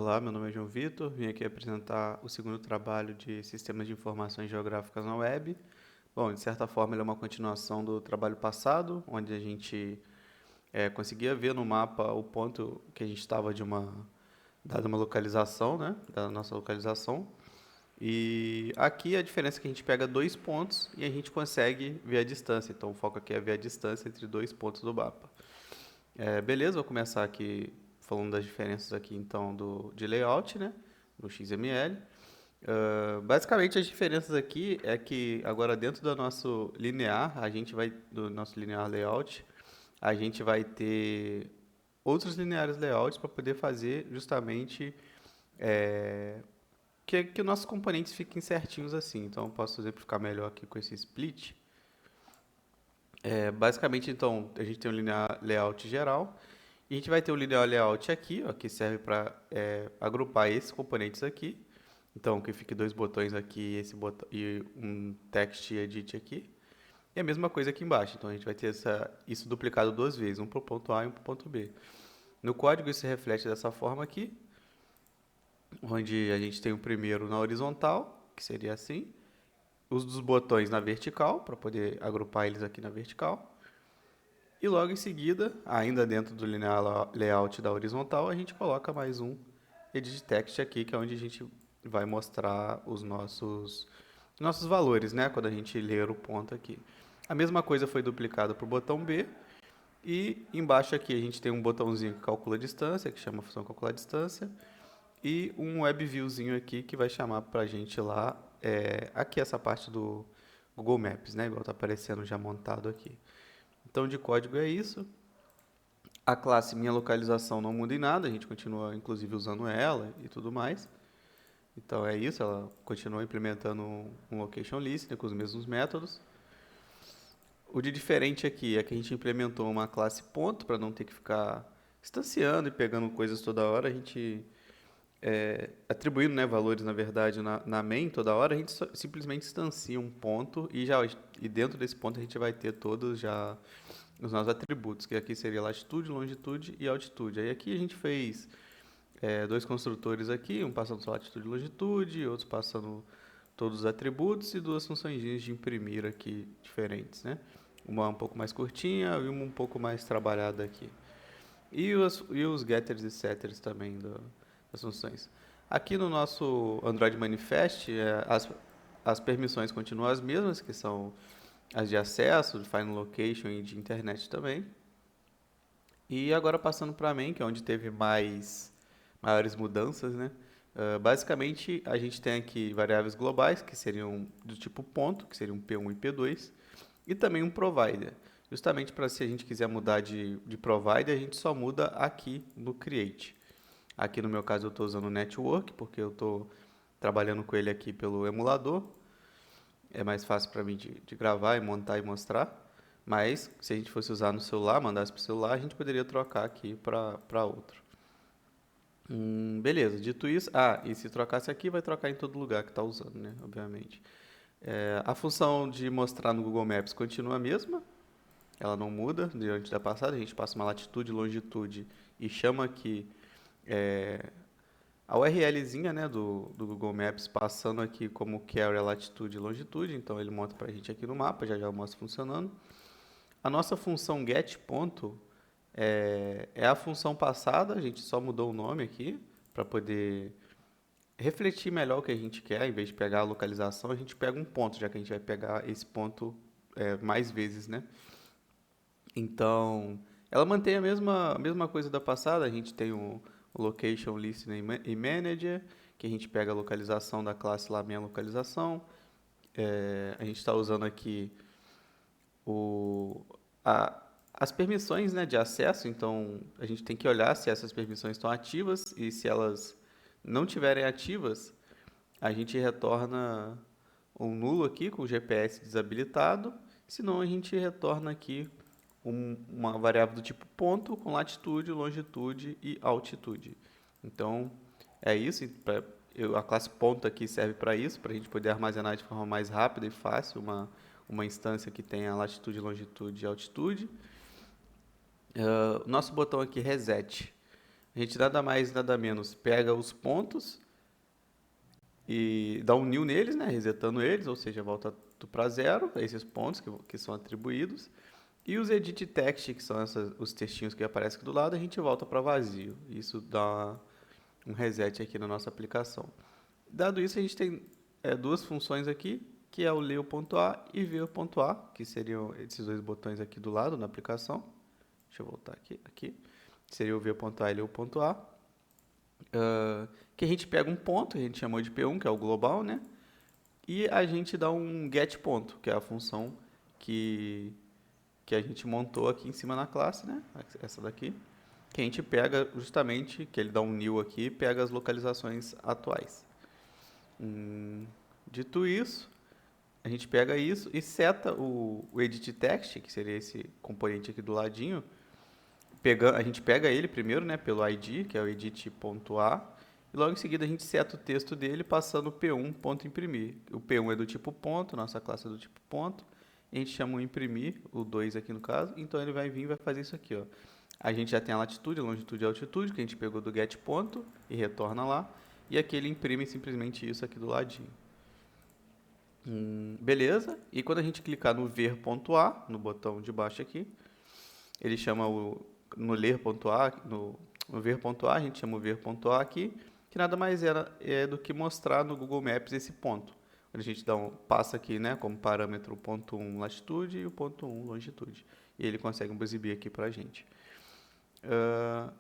Olá, meu nome é João Vitor, vim aqui apresentar o segundo trabalho de Sistemas de Informações Geográficas na Web. Bom, de certa forma, ele é uma continuação do trabalho passado, onde a gente conseguia ver no mapa o ponto que a gente estava dada uma localização, né, da nossa localização. E aqui a diferença é que a gente pega dois pontos e a gente consegue ver a distância. Então, o foco aqui é ver a distância entre dois pontos do mapa. Beleza, vou começar aqui falando das diferenças aqui então de layout, né, no XML. Basicamente as diferenças aqui é que agora dentro do nosso linear, do nosso linear layout, a gente vai ter outros lineares layouts para poder fazer justamente é, que nossos componentes fiquem certinhos assim. Então eu posso exemplificar melhor aqui com esse split. Basicamente, então, a gente tem um linear layout geral e a gente vai ter um linear layout aqui, ó, que serve para agrupar esses componentes aqui. Então, que fique dois botões aqui e um text edit aqui. E a mesma coisa aqui embaixo. Então, a gente vai ter isso duplicado duas vezes, um para o ponto A e um para o ponto B. No código, isso se reflete dessa forma aqui, onde a gente tem o primeiro na horizontal, que seria assim, os dos botões na vertical, para poder agrupar eles aqui na vertical. E logo em seguida, ainda dentro do linear layout da horizontal, a gente coloca mais um edit text aqui, que é onde a gente vai mostrar os nossos valores, né? Quando a gente ler o ponto aqui. A mesma coisa foi duplicada para o botão B. E embaixo aqui a gente tem um botãozinho que calcula a distância, que chama a função calcular a distância. E um web viewzinho aqui que vai chamar para a gente lá, aqui essa parte do Google Maps, né? Igual está aparecendo já montado aqui. Então, de código é isso. A classe minha localização não muda em nada, a gente continua inclusive usando ela e tudo mais. Então é isso, ela continua implementando um location listener com os mesmos métodos. O de diferente aqui é que a gente implementou uma classe ponto para não ter que ficar instanciando e pegando coisas toda hora. A gente atribuindo, né, valores na verdade na main toda hora, a gente simplesmente instancia um ponto e dentro desse ponto a gente vai ter todos já os nossos atributos, que aqui seria latitude, longitude e altitude. Aí aqui a gente fez dois construtores aqui, um passando só latitude e longitude, outro passando todos os atributos e duas funções de imprimir aqui diferentes, né? Uma um pouco mais curtinha e uma um pouco mais trabalhada aqui. E os getters e setters também das funções. Aqui no nosso Android Manifest, as permissões continuam as mesmas, que são as de acesso, de Find Location e de internet também. E agora passando para a main, que é onde teve maiores mudanças, né? Basicamente, a gente tem aqui variáveis globais, que seriam do tipo ponto, que seriam P1 e P2, e também um provider. Justamente para se a gente quiser mudar de provider, a gente só muda aqui no create. Aqui no meu caso eu estou usando o network, porque eu estou trabalhando com ele aqui pelo emulador. É mais fácil para mim de gravar e montar e mostrar. Mas se a gente fosse usar no celular, mandasse para o celular, a gente poderia trocar aqui para outro. Beleza, dito isso. E se trocasse aqui, vai trocar em todo lugar que está usando, né? Obviamente. A função de mostrar no Google Maps continua a mesma. Ela não muda diante da passada. A gente passa uma latitude, longitude e chama aqui a URLzinha, né, do Google Maps, passando aqui como carry a latitude e longitude. Então ele monta para a gente aqui no mapa, já já mostra funcionando. A nossa função getPonto é a função passada, a gente só mudou o nome aqui para poder refletir melhor o que a gente quer. Em vez de pegar a localização, a gente pega um ponto, já que a gente vai pegar esse ponto mais vezes, né? Então, ela mantém a mesma coisa da passada. A gente tem o Location Listener e Manager, que a gente pega a localização da classe lá, minha localização. A gente está usando aqui o, a, as permissões, né, de acesso. Então, a gente tem que olhar se essas permissões estão ativas e se elas não tiverem ativas, a gente retorna um nulo aqui com o GPS desabilitado, senão a gente retorna aqui uma variável do tipo ponto com latitude, longitude e altitude. Então, é isso. A classe ponto aqui serve para isso, para a gente poder armazenar de forma mais rápida e fácil uma instância que tenha latitude, longitude e altitude. Nosso botão aqui reset. A gente nada mais, nada menos pega os pontos e dá um new neles, né? Resetando eles, ou seja, volta para zero, esses pontos que são atribuídos. E os edit text, que são os textinhos que aparecem aqui do lado, a gente volta para vazio. Isso dá um reset aqui na nossa aplicação. Dado isso, a gente tem duas funções aqui, que é o ler.a e ver.a, que seriam esses dois botões aqui do lado na aplicação. Deixa eu voltar aqui. Seria o ver.a e ler.a. Que a gente pega um ponto, que a gente chamou de P1, que é o global, né? E a gente dá um get ponto, que é a função que a gente montou aqui em cima na classe, né? Essa daqui. Que a gente pega justamente, que ele dá um new aqui e pega as localizações atuais. Dito isso, a gente pega isso e seta o edit text, que seria esse componente aqui do ladinho. A gente pega ele primeiro, né, pelo ID, que é o edit.a, e logo em seguida a gente seta o texto dele passando o P1.imprimir. O P1 é do tipo ponto, nossa classe é do tipo ponto. A gente chama o imprimir, o 2 aqui no caso, então ele vai vir e vai fazer isso aqui, ó. A gente já tem a latitude, a longitude e a altitude, que a gente pegou do get ponto e retorna lá. E aqui ele imprime simplesmente isso aqui do ladinho. Beleza? E quando a gente clicar no ver.a, no botão de baixo aqui, ele chama no ler.a, no ver.a, a gente chama o ver.a aqui, que nada mais é do que mostrar no Google Maps esse ponto. Quando a gente passa aqui, né, como parâmetro o ponto 1 latitude e o ponto 1 longitude. E ele consegue exibir aqui para a gente.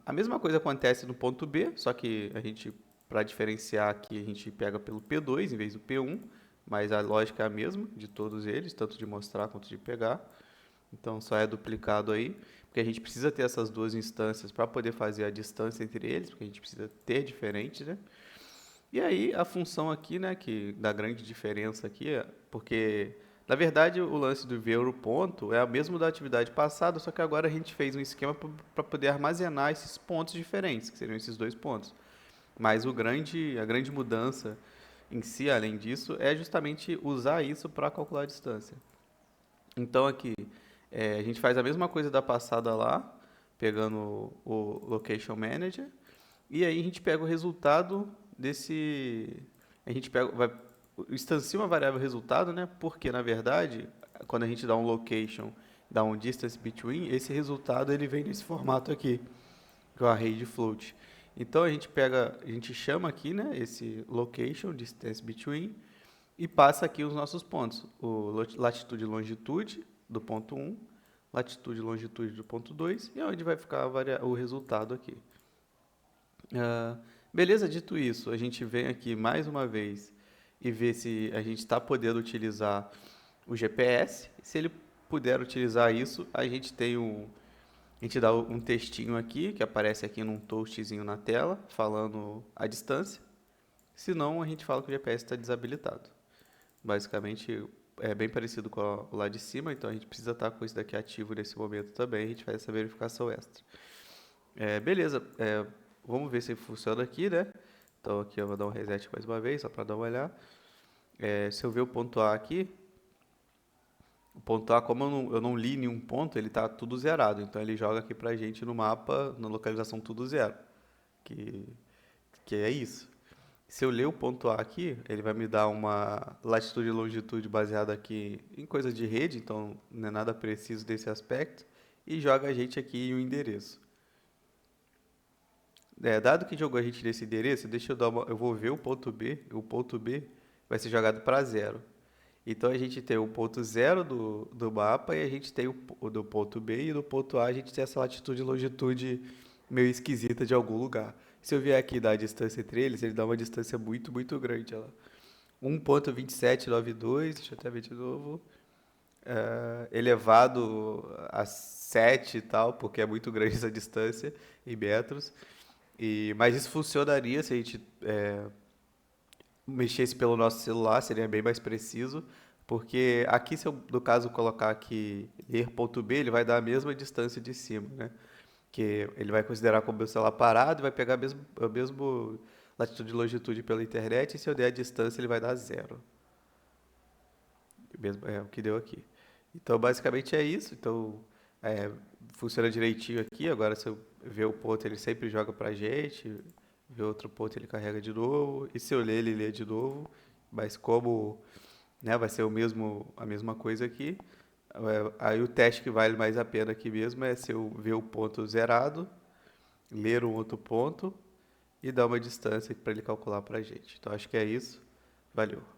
A mesma coisa acontece no ponto B, só que a gente, para diferenciar aqui, a gente pega pelo P2 em vez do P1, mas a lógica é a mesma de todos eles, tanto de mostrar quanto de pegar. Então, só é duplicado aí, porque a gente precisa ter essas duas instâncias para poder fazer a distância entre eles, porque a gente precisa ter diferente, né? E aí, a função aqui, né, que dá grande diferença aqui, porque, na verdade, o lance do ver o ponto é o mesmo da atividade passada, só que agora a gente fez um esquema para poder armazenar esses pontos diferentes, que seriam esses dois pontos. Mas a grande mudança em si, além disso, é justamente usar isso para calcular a distância. Então aqui, a gente faz a mesma coisa da passada lá, pegando o Location Manager, e aí a gente pega o resultado desse... A gente instancia uma variável resultado, né? Porque, na verdade, quando a gente dá um location, dá um distance between, esse resultado ele vem nesse formato aqui, que é o array de float. Então a gente chama aqui, né, esse location, distance between, e passa aqui os nossos pontos. O latitude e longitude do ponto 1, latitude e longitude do ponto 2, e onde vai ficar o resultado aqui. Beleza, dito isso, a gente vem aqui mais uma vez e vê se a gente está podendo utilizar o GPS. Se ele puder utilizar isso, a gente dá um textinho aqui, que aparece aqui num toastzinho na tela, falando a distância. Se não, a gente fala que o GPS está desabilitado. Basicamente, é bem parecido com o lá de cima, então a gente precisa estar com isso daqui ativo nesse momento também, a gente faz essa verificação extra. Beleza, vamos ver se funciona aqui, né? Então aqui eu vou dar um reset mais uma vez, só para dar uma olhada. Se eu ver o ponto A aqui, o ponto A, como eu não li nenhum ponto, ele está tudo zerado, então ele joga aqui para a gente no mapa, na localização tudo zero, que é isso. Se eu ler o ponto A aqui, ele vai me dar uma latitude e longitude baseada aqui em coisa de rede, então não é nada preciso desse aspecto, e joga a gente aqui em um endereço. Dado que jogou a gente nesse endereço, eu vou ver o ponto B vai ser jogado para zero. Então a gente tem o ponto zero do mapa e a gente tem o do ponto B, e do ponto A a gente tem essa latitude e longitude meio esquisita de algum lugar. Se eu vier aqui dar a distância entre eles, ele dá uma distância muito, muito grande. Ela. 1.2792, deixa eu até ver de novo, elevado a 7 e tal, porque é muito grande essa distância em metros. Mas isso funcionaria se a gente mexesse pelo nosso celular, seria bem mais preciso, porque aqui, se eu, no caso, colocar aqui ler.b, ele vai dar a mesma distância de cima, né? Que ele vai considerar como meu celular parado e vai pegar a mesma latitude e longitude pela internet, e se eu der a distância, ele vai dar zero. É o que deu aqui. Então, basicamente é isso. Então, funciona direitinho aqui. Agora, se eu vê o ponto, ele sempre joga pra gente, vê outro ponto, ele carrega de novo, e se eu ler, ele lê de novo, mas como, né, vai ser a mesma coisa aqui, aí o teste que vale mais a pena aqui mesmo é se eu ver o ponto zerado, ler um outro ponto e dar uma distância para ele calcular pra gente. Então acho que é isso. Valeu.